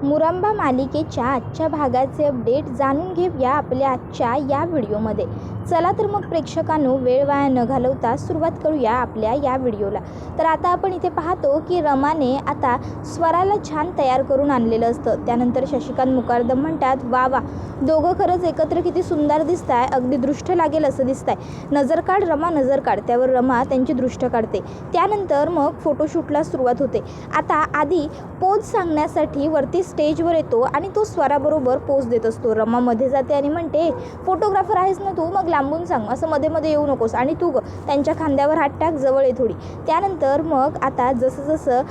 मुरांबा मालिकेच्या आजच्या भागाचे अपडेट जाणून घेऊया आपल्या आजच्या या व्हिडिओमध्ये. चला तर मग प्रेक्षकांनो, वेळ वाया न घालवता सुरुवात करूया आपल्या या व्हिडिओला. तर आता आपण इथे पाहतो की रमाने आता स्वराला छान तयार करून आणलेलं असतं. त्यानंतर शशिकांत मुकादम म्हणतात, वा वा, दोघं खरंच एकत्र किती सुंदर दिसताय, अगदी दृष्ट लागेल असं दिसतंय. नजर काढ रमा, नजर काढ. त्यावर रमा त्यांची दृष्ट काढते. त्यानंतर मग फोटोशूटला सुरुवात होते. आता आधी पोज सांगण्यासाठी वरती स्टेजवर येतो आणि तो स्वराबरोबर पोज देत असतो. रमा मध्ये जाते आणि म्हणते, फोटोग्राफर आहेस ना तू, मग लांबून सांग, असं मध्ये मध्ये येऊ नकोस. आणि तू त्यांच्या खांद्यावर हात टाक, जवळ ये थोडी. त्यानंतर मग आता जसं जसं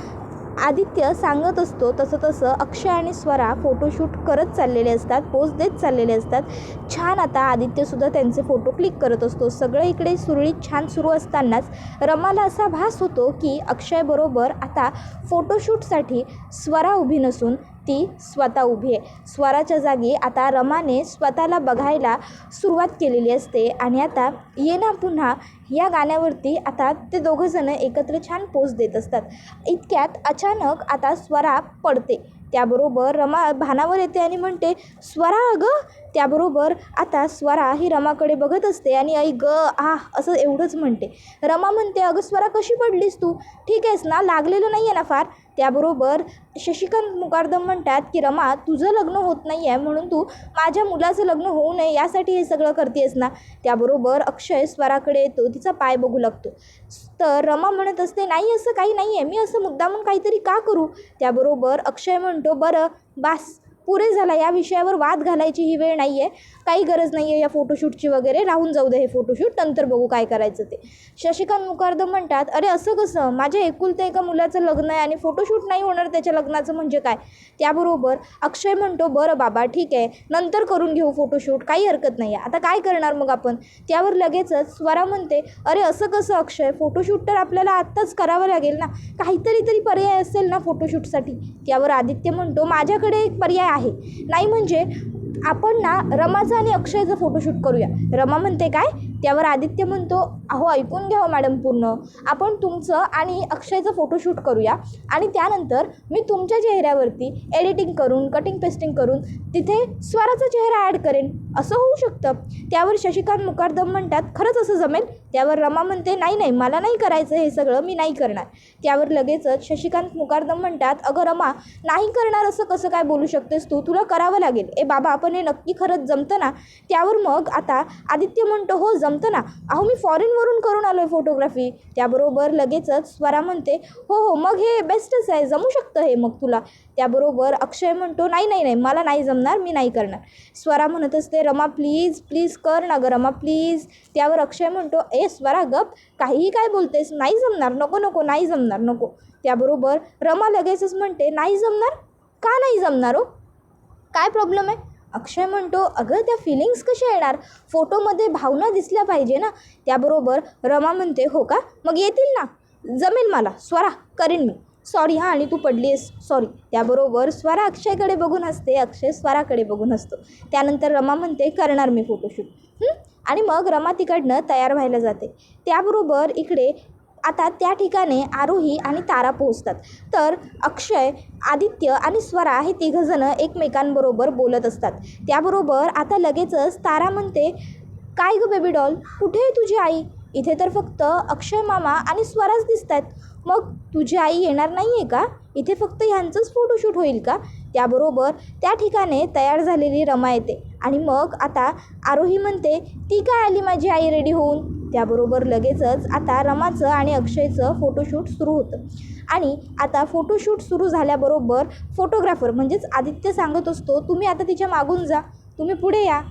आदित्य सांगत असतो तसं तसं अक्षय आणि स्वरा फोटोशूट करत चाललेले असतात, पोज देत चाललेले असतात. छान आता आदित्यसुद्धा त्यांचे फोटो क्लिक करत असतो. सगळं इकडे सुरळीत छान सुरू असतानाच रमाला असा भास होतो की अक्षयबरोबर आता फोटोशूटसाठी स्वरा उभी नसून ती स्वतः उभी आहे. स्वराच्या जागी आता रमाने स्वतःला बघायला सुरुवात केलेली असते. आणि आता ये ना पुन्हा या गाण्यावरती आता ते दोघंजणं एकत्र छान पोज देत असतात. इतक्यात अचानक आता स्वरा पडते. त्याबरोबर रमा भानावर येते आणि म्हणते, स्वरा अगं. त्याबरोबर आता स्वरा ही रमाकडे बघत असते आणि आई ग असं एवढंच म्हणते. रमा म्हणते, अगं स्वरा कशी पडलीस तू, ठीक आहेस ना, लागलेलं नाही आहे ना फार. त्याबरोबर शशिकांत मुकादम म्हणतात की रमा, तुझं लग्न होत नाही आहे म्हणून तू माझ्या मुलाचं लग्न होऊ नये यासाठी हे सगळं करतेस ना. त्याबरोबर अक्षय स्वराकडे येतो, तिचा पाय बघू लागतो. तर रमा म्हणत असते, नाही असं काही नाही आहे, मी असं मुद्दामून काहीतरी का करू. त्याबरोबर अक्षय म्हणतो, बरं बास, पुरे झाला, या विषयावर वाद घालायची ही वेळ नाही आहे, काही गरज नाही आहे या फोटोशूटची वगैरे, राहून जाऊ दे हे फोटोशूट, नंतर बघू काय करायचं ते. शशिकांत मुकादम म्हणतात, अरे असं कसं, माझ्या एकुलत्या एका मुलाचं लग्न आहे आणि फोटोशूट नाही होणार त्याच्या लग्नाचं म्हणजे काय. त्याबरोबर अक्षय म्हणतो, बरं बाबा ठीक आहे, नंतर करून घेऊ फोटोशूट, काही हरकत नाही आहे, आता काय करणार मग आपण. त्यावर लगेचच स्वरा म्हणते, अरे असं कसं अक्षय, फोटोशूट तर आपल्याला आत्ताच करावं लागेल ना, काहीतरी पर्याय असेल ना फोटोशूटसाठी. त्यावर आदित्य म्हणतो, माझ्याकडे एक पर्याय आहे. नाही म्हणजे आपण ना रमाचा आणि अक्षयचा फोटोशूट करूया. रमा म्हणते, काय. त्यावर आदित्य म्हणतो, अहो ऐकून घ्या मॅडम पूर्ण, आपण तुमचं आणि अक्षयचं फोटोशूट करूया आणि त्यानंतर मी तुमच्या चेहऱ्यावरती एडिटिंग करून कटिंग पेस्टिंग करून तिथे स्वराचा चेहरा ॲड करेन, असं होऊ शकतं. त्यावर शशिकांत मुकादम म्हणतात, खरंच असं जमेल. त्यावर रमा म्हणते, नाही मला नाही करायचं हे सगळं, मी नाही करणार. त्यावर लगेचच शशिकांत मुकादम म्हणतात, अगं रमा, नाही करणार असं कसं काय बोलू शकतेस तू, तुला करावं लागेल. बाबा, आपण हे नक्की खरंच जमतं ना. त्यावर मग आता आदित्य म्हणतो, हो जमतं ना, अहो मी फॉरेनवरून करून आलो आहे फोटोग्राफी. त्याबरोबर लगेचच स्वरा म्हणते, हो मग हे बेस्टच आहे, जमू शकतं हे मग तुला. त्याबरोबर अक्षय म्हणतो, नाही मला नाही जमणार, मी नाही करणार. स्वरा म्हणत असते, रमा प्लीज कर ना गं रमा, प्लीज. त्यावर अक्षय म्हणतो, स्वरा गप, काहीही काय बोलतेस, नाही जमणार, नको नाही जमणार, नको. त्याबरोबर रमा लगेचच म्हणते, नाही जमणार, का नाही जमणार हो, काय प्रॉब्लेम आहे. अक्षय म्हणतो, अगं त्या फिलिंग्स कशा येणार, फोटोमध्ये भावना दिसल्या पाहिजे ना. त्याबरोबर रमा म्हणते, हो का, मग येतील ना, जमेल मला स्वरा, करीन मी, सॉरी हां, आणि तू पडली आहेस, सॉरी. त्याबरोबर स्वरा अक्षयकडे बघून हसते, अक्षय स्वराकडे बघून हसतो. त्यानंतर रमा म्हणते, करणार मी फोटोशूट. आणि मग रमा तिकडनं तयार व्हायला जाते. त्याबरोबर इकडे आता त्या ठिकाणी आरोही आणि तारा पोहोचतात. तर अक्षय, आदित्य आणि स्वरा हे तिघंजणं एकमेकांबरोबर बोलत असतात. त्याबरोबर आता लगेचच तारा म्हणते, काय गं बेबी डॉल, कुठे आहे तुझी आई, इथे तर फक्त अक्षय मामा आणि स्वराच दिसत आहेत, मग तुझी आई येणार नाही आहे का, इथे फक्त ह्यांचंच फोटोशूट होईल का. त्याबरोबर त्या ठिकाणी तयार झालेली रमा येते आणि मग आता आरोही म्हणते, ती काय आली माझी आई रेडी होऊन. त्याबरोबर लगेचच आता रमाचं आणि अक्षयचं फोटोशूट सुरू होतं. आणि आता फोटोशूट सुरू झाल्याबरोबर फोटोग्राफर म्हणजेच आदित्य सांगत असतो, तुम्ही आता तिच्या मागून जा, तुम्ही पुढे या,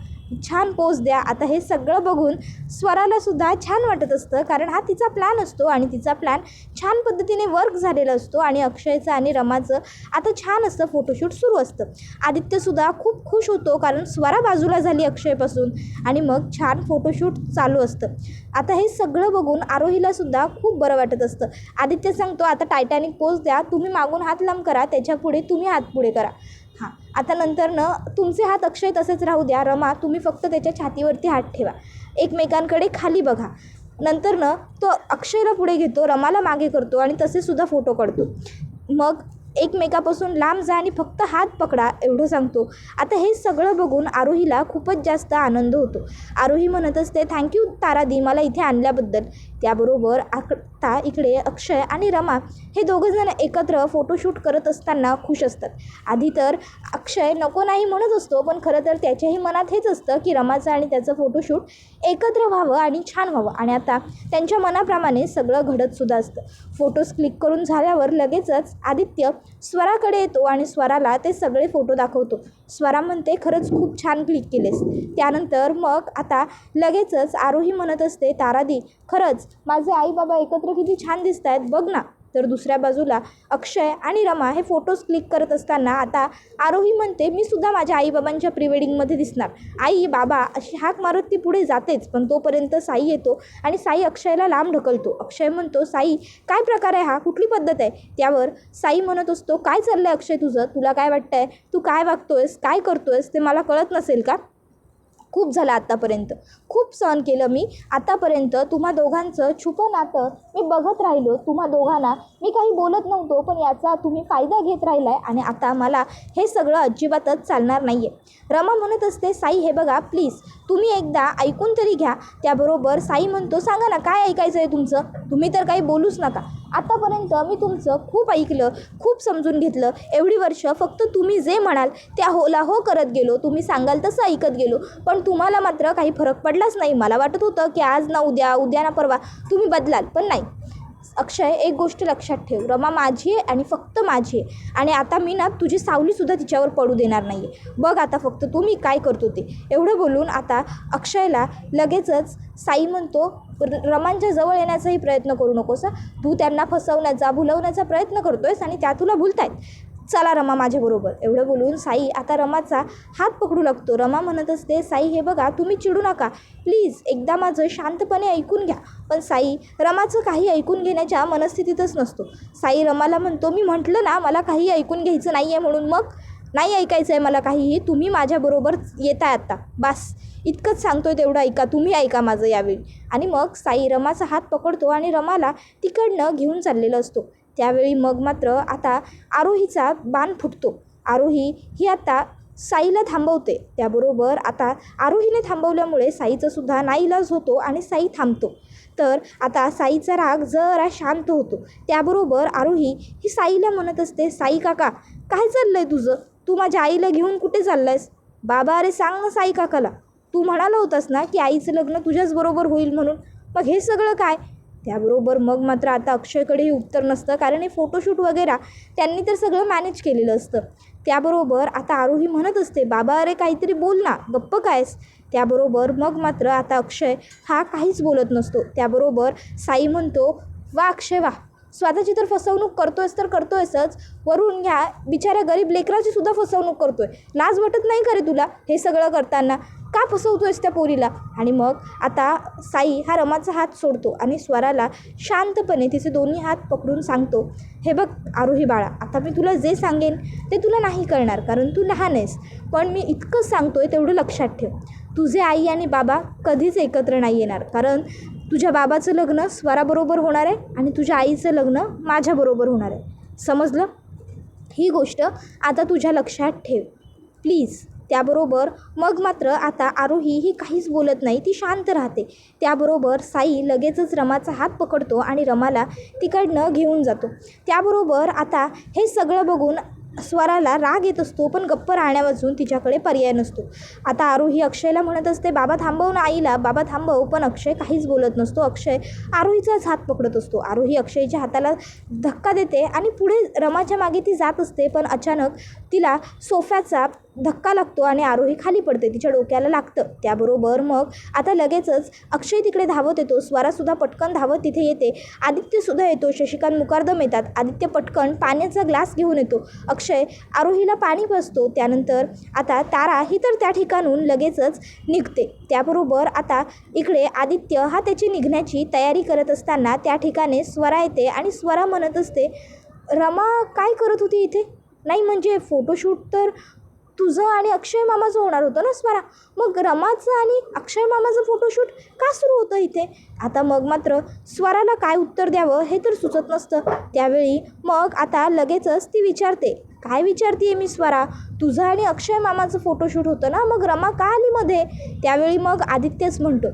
छान पोज द्या. आता हे सगळं बघून स्वरालासुद्धा छान वाटत असतं, कारण हा तिचा प्लॅन असतो आणि तिचा प्लॅन छान पद्धतीने वर्क झालेला असतो. आणि अक्षयचं आणि रमाचं आता छान असं फोटोशूट सुरू असतं. आदित्यसुद्धा खूप खुश होतो, कारण स्वरा बाजूला झाली अक्षयपासून आणि मग छान फोटोशूट चालू असतं. आता हे सगळं बघून आरोहीलासुद्धा खूप बरं वाटत असतं. आदित्य सांगतो, आता टायटॅनिक पोज द्या, तुम्ही मागून हात लांब करा, त्याच्यापुढे तुम्ही हात पुढे करा. आता नंतरनं तुमचे हात अक्षय तसेच राहू द्या, रमा तुम्ही फक्त त्याच्या छातीवरती हात ठेवा, एकमेकांकडे खाली बघा. नंतरनं तो अक्षयला पुढे घेतो, रमाला मागे करतो आणि तसेसुद्धा फोटो काढतो. मग एकमेकापासून लांब जा आणि फक्त हात पकडा एवढं सांगतो. आता हे सगळं बघून आरोहीला खूपच जास्त आनंद होतो. आरोही म्हणत असते, थँक्यू तारादी मला इथे आणल्याबद्दल. त्याबरोबर आता इकडे अक्षय आणि रमा हे दोघंजण एकत्र फोटोशूट करत असताना खुश असतात. आधी तर अक्षय नको नाही म्हणत असतो, पण खरं तर त्याच्याही मनात हेच असतं की रमाचं आणि त्याचं फोटोशूट एकत्र व्हावं आणि छान व्हावं. आणि आता त्यांच्या मनाप्रमाणे सगळं घडतसुद्धा असतं. फोटोज क्लिक करून झाल्यावर लगेचच आदित्य स्वराकडे येतो आणि स्वराला ते सगळे फोटो दाखवतो. स्वरा म्हणते, खरंच खूप छान क्लिक केलेस. त्यानंतर मग आता लगेचच आरोही म्हणत असते, तारादी खरंच माझे आई बाबा एकत्र किती छान दिसत आहेत बघ ना. तर दुसऱ्या बाजूला अक्षय आणि रमा हे फोटोज क्लिक करत असताना आता आरोही म्हणते, मी सुद्धा माझ्या आईबाबांच्या प्रीवेडिंगमध्ये दिसणार. आई बाबा अशी हाक मारत ती पुढे जातेच, पण तोपर्यंत साई येतो आणि साई अक्षयला लांब ढकलतो. अक्षय म्हणतो, साई काय प्रकार आहे हा, कुठली पद्धत आहे. त्यावर साई म्हणत असतो, काय चाललं आहे अक्षय तुझं, तुला काय वाटतंय, तू काय वागतोयस काय करतोयस ते मला कळत नसेल का. खूप झालं आत्तापर्यंत, खूप सहन केलं मी आत्तापर्यंत. तुम्हा दोघांचं छुपं नातं मी बघत राहिलो, तुम्हा दोघांना मी काही बोलत नव्हतो, पण याचा तुम्ही फायदा घेत राहिला आहे आणि आता मला हे सगळं अजिबातच चालणार नाही आहे. रमा म्हणत असते, साई हे बघा प्लीज तुम्ही एकदा ऐकून तरी घ्या. त्याबरोबर साई म्हणतो, सांगा ना काय ऐकायचं आहे तुमचं, तुम्ही तर काही बोलूच नका. आतापर्यंत मी तुमचं खूप ऐकलं, खूप समजून घेतलं. एवढी वर्ष फक्त तुम्ही जे म्हणाल त्या होला हो करत गेलो, तुम्ही सांगाल तसं ऐकत गेलो, पण तुम्हाला मात्र काही फरक पडलाच नाही. मला वाटत होतं की आज ना उद्या, उद्या ना परवा तुम्ही बदलाल, पण नाही. अक्षय एक गोष्ट लक्षात ठेव, रमा माझी आहे आणि फक्त माझी आहे आणि आता मी ना तुझी सावलीसुद्धा तिच्यावर पडू देणार नाही आहे. बघ आता फक्त तू मी काय करतो ते. एवढं बोलून आता अक्षयला लगेचच साई म्हणतो, रमांच्या जवळ येण्याचाही प्रयत्न करू नकोस. तू त्यांना फसवण्याचा भुलवण्याचा प्रयत्न करतोयस आणि त्या तुला भुलतायत. चला रमा माझ्याबरोबर. एवढं बोलून साई आता रमाचा हात पकडू लागतो. रमा म्हणत असते, साई हे बघा तुम्ही चिडू नका प्लीज, एकदा माझं शांतपणे ऐकून घ्या. पण साई रमाचं काही ऐकून घेण्याच्या मनस्थितीतच नसतो. साई रमाला म्हणतो, मी म्हटलं ना मला काही ऐकून घ्यायचं नाही आहे म्हणून, मग नाही ऐकायचं आहे मला काहीही, तुम्ही माझ्याबरोबर येत आहे आता, बस इतकंच सांगतोय तेवढं ऐका, तुम्ही ऐका माझं यावेळी. आणि मग साई रमाचा हात पकडतो आणि रमाला तिकडनं घेऊन चाललेलं असतो. त्यावेळी मग मात्र आता आरोहीचा बाण फुटतो. आरोही ही आता साईला थांबवते. त्याबरोबर आता आरोहीने थांबवल्यामुळे साईचासुद्धा नाईलाज होतो आणि साई थांबतो. तर आता साईचा राग जरा शांत होतो. त्याबरोबर आरोही ही साईला म्हणत असते, साई काका काय चाललं आहे तुझं, तू माझ्या आईला घेऊन कुठे चालला आहेस. बाबा अरे सांग ना साई काकाला, तू म्हणाला होतास ना की आईचं लग्न तुझ्याच बरोबर होईल म्हणून, मग हे सगळं काय. त्याबरोबर मग मात्र आता अक्षयकडेही उत्तर नसतं, कारण हे फोटोशूट वगैरे त्यांनी तर सगळं मॅनेज केलेलं असतं. त्याबरोबर आता आरोही म्हणत असते, बाबा अरे काहीतरी बोल ना, गप्प कायस. त्याबरोबर मग मात्र आता अक्षय हा काहीच बोलत नसतो. त्याबरोबर साई म्हणतो, वा अक्षय वा, स्वतःची तर फसवणूक करतोयस तर करतोयसच, वरून ह्या बिचाऱ्या गरीब लेकराची सुद्धा फसवणूक करतोय. लाज वाटत नाही का रे तुला हे सगळं करताना, का फसवतोयस त्या पोरीला. आणि मग आता साई हा रमाचा हात सोडतो आणि स्वराला शांतपणे तिचे दोन्ही हात पकडून सांगतो, हे बघ आरोही बाळा, आता मी तुला जे सांगेन ते तुला नाही कळणार कारण तू लहान आहेस, पण मी इतकंच सांगतोय तेवढं लक्षात ठेव, तुझे आई आणि बाबा कधीच एकत्र नाही येणार, कारण तुझ्या बाबाचं लग्न स्वराबरोबर होणार आहे आणि तुझ्या आईचं लग्न माझ्याबरोबर होणार आहे, समजलं. ही गोष्ट आता तुझ्या लक्षात ठेव प्लीज. त्याबरोबर मग मात्र आता आरोही ही काहीच बोलत नाही, ती शांत राहते. त्याबरोबर साई लगेचच रमाचा हात पकडतो आणि रमाला तिकडनं घेऊन जातो. त्याबरोबर आता हे सगळं बघून स्वराला राग येत असतो, पण गप्प राहण्यावाचून तिच्याकडे पर्याय नसतो. आता आरोही अक्षयला म्हणत असते, बाबा थांबव ना आईला, बाबा थांबव. पण अक्षय काहीच बोलत नसतो. अक्षय आरोहीचाच हात पकडत असतो. आरोही अक्षयच्या हाताला धक्का देते आणि पुढे रमाच्या मागे ती जात असते, पण अचानक तिला सोफ्याचा धक्का लागतो आणि आरोही खाली पडते, तिच्या डोक्याला लागतं. त्याबरोबर मग आता लगेचच अक्षय तिकडे धावत येतो. स्वरासुद्धा पटकन धावत तिथे येते. आदित्यसुद्धा येतो. शशिकांत मुकारदम येतात. आदित्य पटकन पाण्याचा ग्लास घेऊन येतो. अक्षय आरोहीला पाणी पाजतो. त्यानंतर आता तारा ही तर त्या ठिकाणून लगेचच निघते. त्याबरोबर आता इकडे आदित्य हा त्याची निघण्याची तयारी करत असताना त्या ठिकाणी स्वरा येते आणि स्वरा म्हणत असते, रमा काय करत होती इथे. नाही म्हणजे फोटोशूट तर तुझं आणि अक्षय मामाचं होणार होतं ना स्वरा, मग रमाचं आणि अक्षय मामाचं फोटोशूट का सुरू होतं इथे? आता मग मात्र स्वराला काय उत्तर द्यावं हे तर सुचत नसतं. त्यावेळी मग आता लगेचच ती विचारते, काय विचारते मी स्वरा? तुझं आणि अक्षय मामाचं फोटोशूट होतं ना, मग रमा का आली मध्ये? त्यावेळी मग आदित्यच म्हणतो,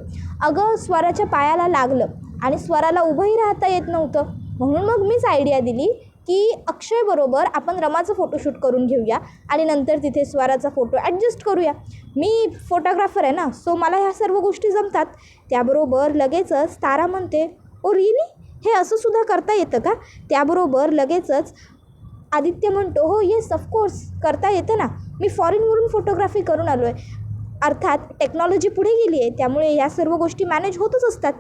अगं स्वराच्या पायाला लागलं आणि स्वराला उभंही राहता येत नव्हतं, म्हणून मग मीच आयडिया दिली की अक्षयबरोबर आपण रमाचं फोटोशूट करून घेऊया आणि नंतर तिथे स्वराचा फोटो ॲडजस्ट करूया. मी फोटोग्राफर आहे ना, सो मला ह्या सर्व गोष्टी जमतात. त्याबरोबर लगेचच तारा म्हणते, ओ रिअली? हे असं सुद्धा करता येतं का? त्याबरोबर लगेचच आदित्य म्हणतो, हो येस ऑफकोर्स करता येतं ना, मी फॉरेनवरून फोटोग्राफी करून आलो आहे. अर्थात टेक्नॉलॉजी पुढे गेली आहे, त्यामुळे या सर्व गोष्टी मॅनेज होतच असतात.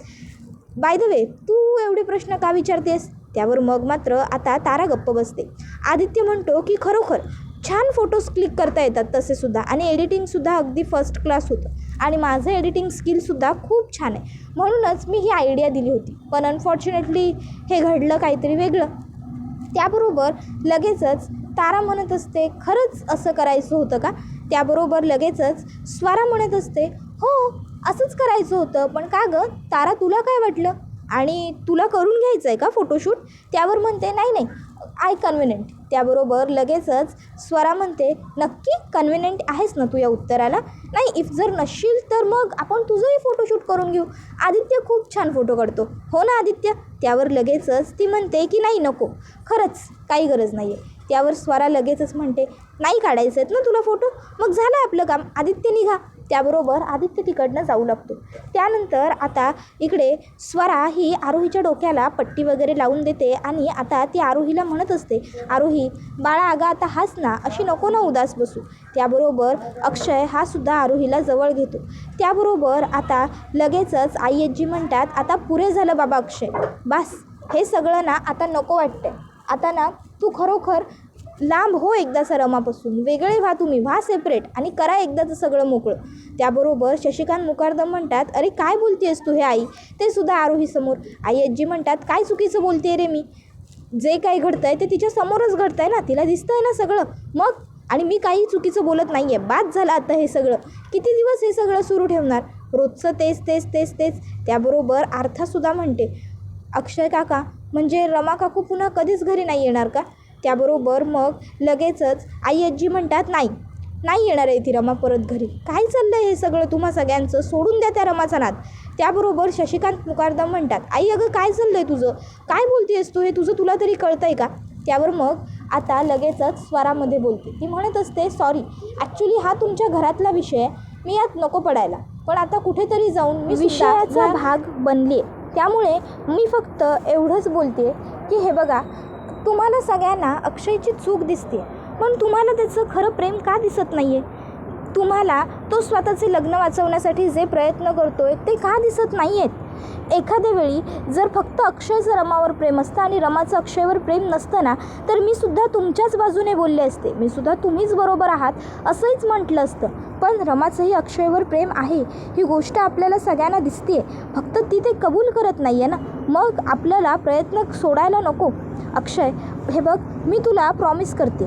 बाय द वे, तू एवढे प्रश्न का विचारतेस? त्यावर मग मात्र आता तारा गप्प बसते. आदित्य म्हणतो की खरोखर छान फोटोज क्लिक करता येतात तसे सुद्धा, आणि एडिटिंगसुद्धा अगदी फर्स्ट क्लास होतं आणि माझं एडिटिंग स्किलसुद्धा खूप छान आहे, म्हणूनच मी ही आयडिया दिली होती. पण अनफॉर्च्युनेटली हे घडलं काहीतरी वेगळं. त्याबरोबर लगेचच तारा म्हणत असते, खरंच असं करायचं होतं का? त्याबरोबर लगेचच स्वरा म्हणत असते, हो असंच करायचं होतं, पण का गं तारा, तुला काय वाटलं? आणि तुला करून घ्यायचं आहे का फोटोशूट? त्यावर म्हणते, नाही नाही आय कन्व्हिनियंट. त्याबरोबर लगेचच स्वरा म्हणते, नक्की कन्व्हिनियंट आहेस ना तू या उत्तराला? नाही, इफ जर नसशील तर मग आपण तुझंही फोटोशूट करून घेऊ. आदित्य खूप छान फोटो काढतो, हो ना आदित्य? त्यावर लगेचच ती म्हणते की नाही नको, खरंच काही गरज नाही आहे. त्यावर स्वरा लगेचच म्हणते, नाही काढायचे आहेत ना तुला फोटो? मग झालं आपलं काम, आदित्य निघा. त्याबरोबर आदित्य तिकडनं जाऊ लागतो. त्यानंतर आता इकडे स्वरा ही आरोहीच्या डोक्याला पट्टी वगैरे लावून देते आणि आता ती आरोहीला म्हणत असते, आरोही बाळा अगं आता हास ना, अशी नको ना उदास बसू. त्याबरोबर अक्षय हा सुद्धा आरोहीला जवळ घेतो. त्याबरोबर आता लगेचच आई आजी म्हणतात, आता पुरे झालं बाबा अक्षय, बस हे सगळं ना आता नको वाटतंय. आता ना तू खरोखर लांब हो एकदाचा रमापासून, वेगळे व्हा, तुम्ही व्हा सेपरेट आणि करा एकदाचं सगळं मोकळं. त्याबरोबर शशिकांत मुकारदम म्हणतात, अरे काय बोलतेस तू हे आई? ते सुद्धा आरोहीसमोर. आई आजी म्हणतात, काय चुकीचं बोलते रे मी? जे काही घडतंय ते तिच्या समोरच घडतंय ना, तिला दिसतंय ना सगळं. मग आणि मी काही चुकीचं बोलत नाही आहे, बाद झालं आता हे सगळं. किती दिवस हे सगळं सुरू ठेवणार? रोजचं तेच तेच तेच तेच. त्याबरोबर अर्थासुद्धा म्हणते, अक्षय काका म्हणजे रमा काकू पुन्हा कधीच घरी नाही येणार का? त्याबरोबर मग लगेचच आई आजी म्हणतात, नाही येणार आहे ती रमा परत घरी. काय चाललं आहे हे सगळं तुम्हा सगळ्यांचं? सोडून द्या त्या रमाचा नाद. त्याबरोबर शशिकांत मुकारदम म्हणतात, आई अगं काय चाललं आहे तुझं? काय बोलतेस तू? हे तुझं तुला तरी कळतं आहे का? त्यावर मग आता लगेचच स्वरामध्ये बोलते. ती म्हणत असते, सॉरी ॲक्च्युली हा तुमच्या घरातला विषय आहे, मी यात नको पडायला, पण आता कुठेतरी जाऊन मी विषयाचा भाग बनले, त्यामुळे मी फक्त एवढंच बोलते की हे बघा, तुम्हाला सगळ्यांना अक्षयची चूक दिसते, पण तुम्हाला त्याचं खरं प्रेम का दिसत नाही आहे? तुम्हाला तो स्वतःचे लग्न वाचवण्यासाठी जे प्रयत्न करतोय ते का दिसत नाही आहेत? एखाद्या वेळी जर फक्त अक्षयचं रमावर प्रेम असतं आणि रमाचं अक्षयवर प्रेम नसतं ना, तर मी सुद्धा तुमच्याच बाजूने बोलले असते, मी सुद्धा तुम्हीच बरोबर आहात असंच म्हटलं असतं. पण रमाचंही अक्षयवर प्रेम आहे ही गोष्ट आपल्याला सगळ्यांना दिसते, फक्त ती ते कबूल करत नाही आहे ना. मग आपल्याला प्रयत्न सोडायला नको. अक्षय हे बघ, मी तुला प्रॉमिस करते,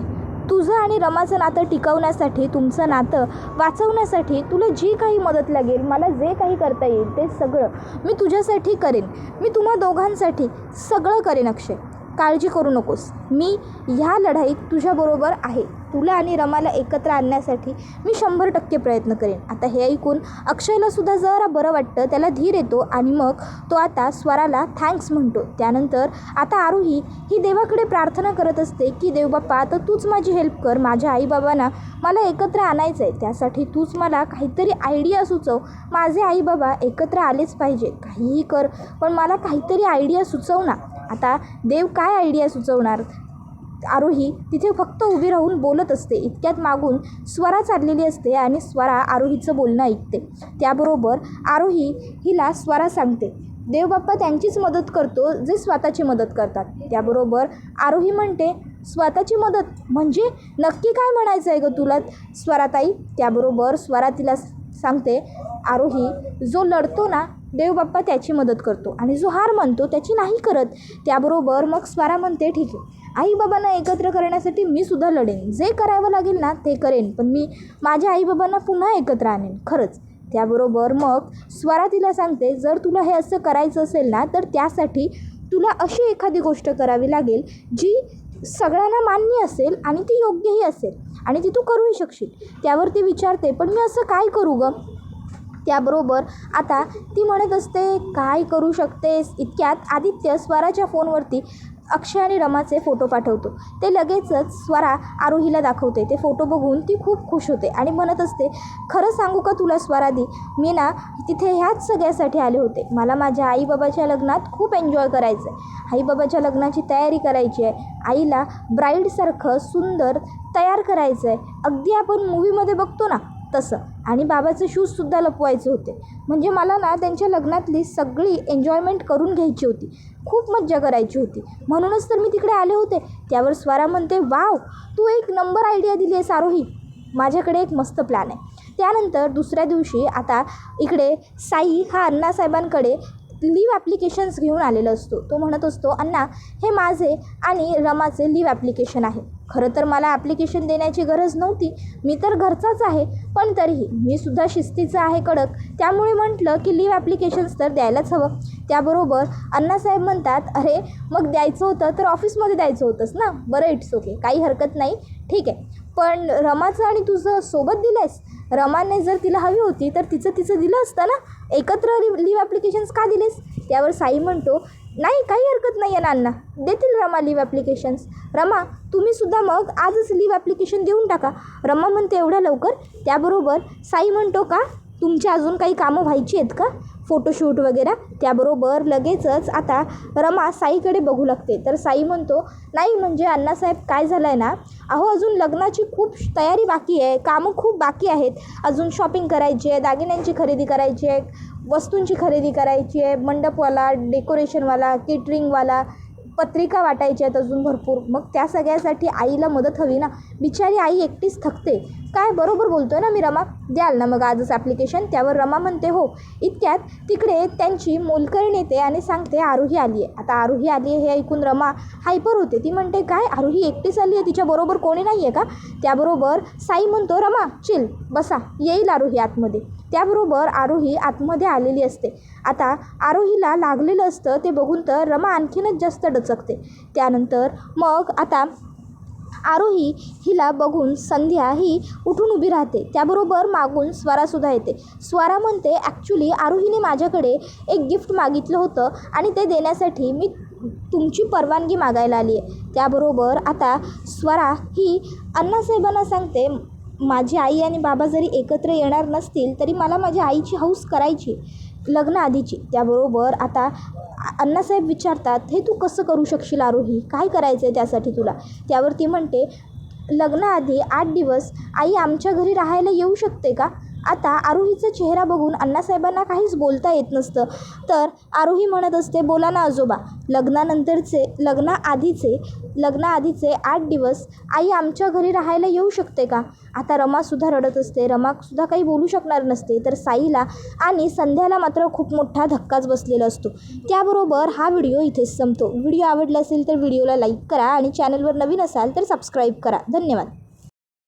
तुझं आणि रमाचं नातं टिकवण्यासाठी, तुमचं नातं वाचवण्यासाठी तुला जी काही मदत लागेल, मला जे काही करता येईल ते सगळं मी तुझ्यासाठी करेन. मी तुम्हा दोघांसाठी सगळं करेन अक्षय, काळजी करू नकोस. मी ह्या लढाईत तुझ्याबरोबर आहे. तुला आणि रमाला एकत्र आणण्यासाठी मी 100% प्रयत्न करेन. आता हे ऐकून अक्षयलासुद्धा जरा बरं वाटतं, त्याला धीर येतो आणि मग तो आता स्वराला थँक्स म्हणतो. त्यानंतर आता आरोही ही देवाकडे प्रार्थना करत असते की देव बाप्पा, आता तूच माझी हेल्प कर. माझ्या आईबाबांना मला एकत्र आणायचं आहे, त्यासाठी तूच मला काहीतरी आयडिया सुचव. माझे आईबाबा एकत्र आलेच पाहिजे, काहीही कर, पण मला काहीतरी आयडिया सुचव ना. आता देव काय आयडिया सुचवणार? आरोही तिथे फक्त उभी राहून बोलत असते. इतक्यात मागून स्वरा चाललेली असते आणि स्वरा आरोहीचं बोलणं ऐकते. त्याबरोबर आरोही हिला स्वरा सांगते, देवबाप्पा त्यांचीच मदत करतो जे स्वतःची मदत करतात. त्याबरोबर आरोही म्हणते, स्वतःची मदत म्हणजे नक्की काय म्हणायचं आहे गं तुला स्वराताई? त्याबरोबर स्वरा तिला सांगते, आरोही जो लढतो ना देव बाप्पा त्याची मदत करतो आणि जो हार मानतो त्याची नाही करत. त्याबरोबर मग स्वरा म्हणते ठीक आहे, आईबाबांना एकत्र करण्यासाठी मी सुद्धा लढेन, जे करावं लागेल ना ते करेन, पण मी माझ्या आईबाबांना पुन्हा एकत्र आणेन खरंच. त्याबरोबर मग स्वरा तिला सांगते जर तुला हे असं करायचं असेल ना तर त्यासाठी तुला अशी एखादी गोष्ट करावी लागेल जी सगळ्यांना मान्य असेल आणि ती योग्यही असेल आणि ती तू करूही शकशील. त्यावर ती विचारते पण मी असं काय करू गं. त्याबरोबर आता ती म्हणत असते काय करू शकतेस. इतक्यात आदित्य स्वराच्या फोनवरती अक्षय आणि रमाचे फोटो पाठवतो. ते लगेचच स्वरा आरोहीला दाखवते. ते फोटो बघून ती खूप खुश होते आणि म्हणत असते खरं सांगू का तुला स्वरादी, मी ना तिथे ह्याच सगळ्यासाठी आले होते. मला माझ्या आईबाबाच्या लग्नात खूप एन्जॉय करायचं आहे. आईबाबाच्या लग्नाची तयारी करायची आहे. आईला ब्राईडसारखं सुंदर तयार करायचं आहे, अगदी आपण मूवीमध्ये बघतो ना तसं. आणि बाबाचे शूजसुद्धा लपवायचे होते. म्हणजे मला ना त्यांच्या लग्नातली सगळी एन्जॉयमेंट करून घ्यायची होती, खूप मज्जा करायची होती, म्हणूनच तर मी तिकडे आले होते. त्यावर स्वरा म्हणते वाव, तू एक नंबर आयडिया दिली आहेस आरोही, माझ्याकडे एक मस्त प्लॅन आहे. त्यानंतर दुसऱ्या दिवशी आता इकडे साई हा अण्णासाहेबांकडे लीव ॲप्लिकेशन्स घेऊन आलेला असतो. तो म्हणत असतो अण्णा हे माझे आणि रमाचे लीव ॲप्लिकेशन आहे. खरं तर मला ॲप्लिकेशन देण्याची गरज नव्हती, मी तर घरचाच आहे, पण तरीही मी सुद्धा शिस्तीचा आहे कडक, त्यामुळे म्हटलं की लीव ॲप्लिकेशन्स तर द्यायलाच हवं. त्याबरोबर अण्णासाहेब म्हणतात अरे मग द्यायचं होतं तर ऑफिसमध्ये द्यायचं होतंस ना. बरं इट्स ओके, काही हरकत नाही, ठीक आहे, पण रमाचं आणि तुझं सोबत दिलं आहेस. रमाने जर तिला हवी होती तर तिचं दिलं असतं ना, एकत्र लीव ॲप्लिकेशन्स का दिलेस. त्यावर साई म्हणतो नाही काही हरकत नाही आहे ना अण्णा, देतील रमा लीव ॲप्लिकेशन्स. रमा तुम्हीसुद्धा मग आजच लीव ॲप्लिकेशन देऊन टाका. रमा म्हणते एवढ्या लवकर. त्याबरोबर साई म्हणतो का तुमची अजून काही कामं व्हायची आहेत का, फोटोशूट वगैरे. त्याबरोबर लगेचच आता रमा साईकडे बघू लागते. तर साई म्हणतो नाही म्हणजे अण्णासाहेब काय झालं आहे ना, अहो अजून लग्नाची खूप तयारी बाकी आहे, कामं खूप बाकी आहेत, अजून शॉपिंग करायची आहे, दागिन्यांची खरेदी करायची आहे, वस्तूंची खरेदी करायची आहे, मंडपवाला, डेकोरेशनवाला, केटरिंगवाला, पत्रिका वाटायच्या आहेत अजून भरपूर. मग त्या सगळ्यासाठी आईला मदत हवी ना, बिचारी आई एकटीच थकते. काय बरोबर बोलतो आहे ना मी रमा, द्याल ना मग आजच ॲप्लिकेशन. त्यावर रमा म्हणते हो. इतक्यात तिकडे त्यांची मोलकरीण येते आणि सांगते आरोही आली आहे. आता आरोही आली आहे हे ऐकून रमा हायपर होते. ती म्हणते काय आरोही एकटीच आली आहे, तिच्याबरोबर कोणी नाही आहे का. त्याबरोबर साई म्हणतो रमा चिल बसा, येईल आरोही आतमध्ये. त्याबरोबर आरोही आतमध्ये आलेली असते. आता आरोहीला लागलेलं असतं ते बघून तर रमा आणखीनच जास्त डचकते. त्यानंतर मग आता आरोही हिला बघून संध्या ही उठून उभी राहते. त्याबरोबर मागून स्वरासुद्धा येते. स्वरा म्हणते ॲक्च्युली आरोहीने माझ्याकडे एक गिफ्ट मागितलं होतं आणि ते देण्यासाठी मी तुमची परवानगी मागायला आली आहे. त्याबरोबर आता स्वरा ही अण्णासाहेबांना सांगते माझी आई आणि बाबा जरी एकत्र येणार नसतील तरी मला माझ्या आईची हौस करायची लग्नाआधीची. त्याबरोबर आता अण्णासाहेब विचारतात हे तू कसं करू शकशील आरोही, काय करायचं आहे त्यासाठी तुला. त्यावर ती म्हणते लग्नाआधी 8 दिवस आई आमच्या घरी राहायला येऊ शकते का. आता आरोहीचा चेहरा बघून अण्णासाहेबांना काहीच बोलता येत नसतं. तर आरोही म्हणत असते बोला ना आजोबा, लग्नाआधीचे 8 दिवस आई आमच्या घरी राहायला येऊ शकते का. आता रमासुद्धा रडत असते. रमासुद्धा काही बोलू शकणार नसते. तर साईला आणि संध्याला मात्र खूप मोठा धक्काच बसलेला असतो. त्याबरोबर हा व्हिडिओ इथेच संपतो. व्हिडिओ आवडला असेल तर व्हिडिओला लाईक करा आणि चॅनलवर नवीन असाल तर सबस्क्राईब करा. धन्यवाद.